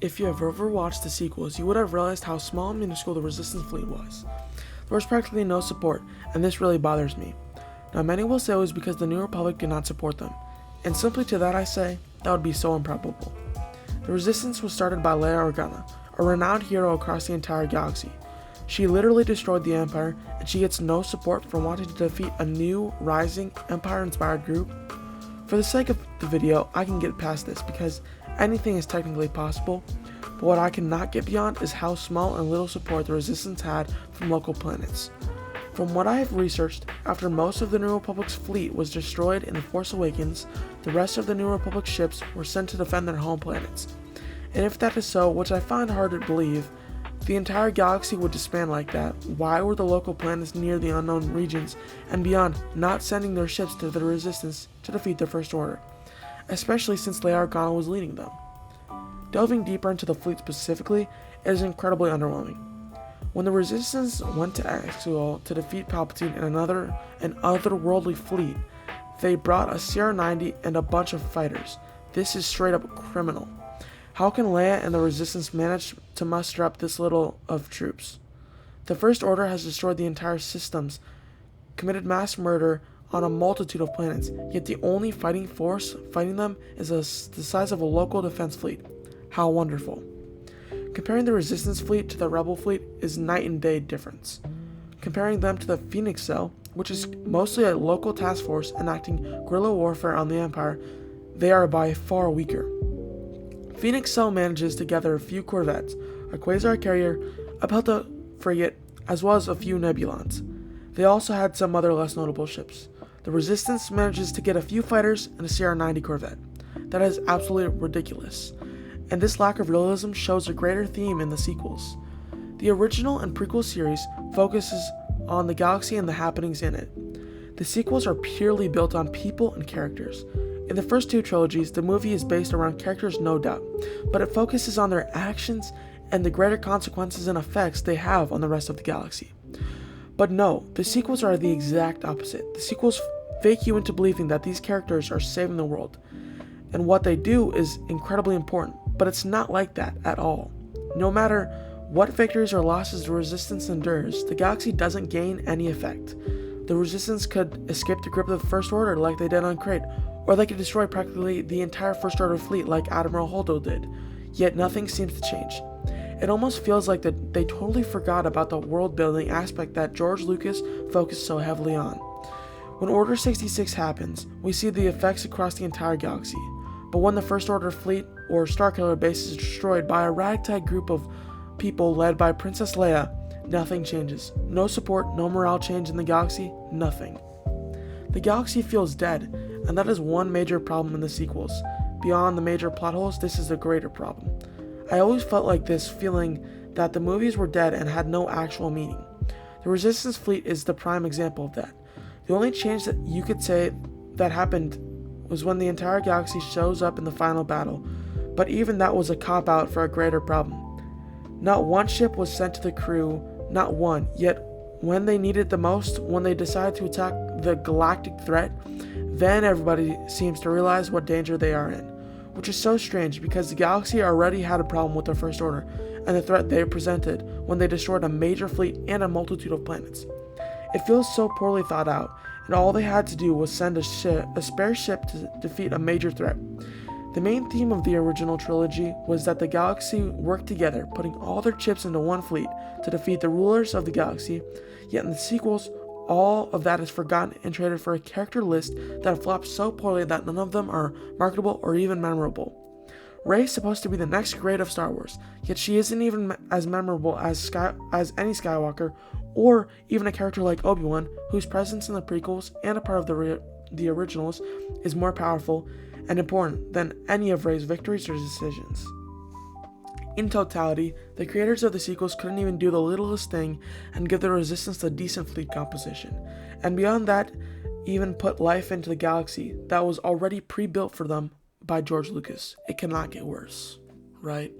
If you have ever watched the sequels, you would have realized how small and minuscule the Resistance fleet was. There was practically no support, and this really bothers me. Now, many will say it was because the New Republic did not support them, and simply to that I say, that would be so improbable. The Resistance was started by Leia Organa, a renowned hero across the entire galaxy. She literally destroyed the Empire, and she gets no support for wanting to defeat a new, rising, Empire-inspired group. For the sake of the video, I can get past this because anything is technically possible, but what I cannot get beyond is how small and little support the Resistance had from local planets. From what I have researched, after most of the New Republic's fleet was destroyed in The Force Awakens, the rest of the New Republic ships were sent to defend their home planets. And if that is so, which I find hard to believe, the entire galaxy would disband like that. Why were the local planets near the unknown regions and beyond not sending their ships to the Resistance to defeat the First Order, especially since Leia Organa was leading them? Delving deeper into the fleet specifically, it is incredibly underwhelming. When the Resistance went to Exegol to defeat Palpatine and an otherworldly fleet, they brought a CR-90 and a bunch of fighters. This is straight up criminal. How can Leia and the Resistance manage to muster up this little of troops? The First Order has destroyed the entire systems, committed mass murder on a multitude of planets, yet the only fighting force fighting them is the size of a local defense fleet. How wonderful. Comparing the Resistance fleet to the Rebel fleet is night and day difference. Comparing them to the Phoenix Cell, which is mostly a local task force enacting guerrilla warfare on the Empire, they are by far weaker. Phoenix Cell manages to gather a few corvettes, a quasar carrier, a Pelta frigate, as well as a few Nebulons. They also had some other less notable ships. The Resistance manages to get a few fighters and a CR-90 corvette. That is absolutely ridiculous. And this lack of realism shows a greater theme in the sequels. The original and prequel series focuses on the galaxy and the happenings in it. The sequels are purely built on people and characters. In the first two trilogies, the movie is based around characters, no doubt, but it focuses on their actions and the greater consequences and effects they have on the rest of the galaxy. But no, the sequels are the exact opposite. The sequels fake you into believing that these characters are saving the world, and what they do is incredibly important, but it's not like that at all. No matter what victories or losses the Resistance endures, the galaxy doesn't gain any effect. The Resistance could escape the grip of the First Order like they did on Crait, or they could destroy practically the entire First Order fleet like Admiral Holdo did, yet nothing seems to change. It almost feels like that they totally forgot about the world-building aspect that George Lucas focused so heavily on. When Order 66 happens, we see the effects across the entire galaxy, but when the First Order fleet or Starkiller base is destroyed by a ragtag group of people led by Princess Leia, nothing changes. No support, no morale change in the galaxy, nothing. The galaxy feels dead, and that is one major problem in the sequels. Beyond the major plot holes, this is a greater problem. I always felt like this feeling that the movies were dead and had no actual meaning. The Resistance fleet is the prime example of that. The only change that you could say that happened was when the entire galaxy shows up in the final battle, but even that was a cop-out for a greater problem. Not one ship was sent to the crew, not one, yet when they needed the most, when they decided to attack the galactic threat, then everybody seems to realize what danger they are in, which is so strange because the galaxy already had a problem with the First Order and the threat they presented when they destroyed a major fleet and a multitude of planets. It feels so poorly thought out, and all they had to do was send a spare ship to defeat a major threat. The main theme of the original trilogy was that the galaxy worked together, putting all their chips into one fleet to defeat the rulers of the galaxy, yet in the sequels, all of that is forgotten and traded for a character list that flops so poorly that none of them are marketable or even memorable. Rey is supposed to be the next great of Star Wars, yet she isn't even as memorable as any Skywalker, or even a character like Obi-Wan, whose presence in the prequels and a part of the originals is more powerful and important than any of Rey's victories or decisions. In totality, the creators of the sequels couldn't even do the littlest thing and give the Resistance a decent fleet composition, and beyond that, even put life into the galaxy that was already pre-built for them by George Lucas. It cannot get worse, right?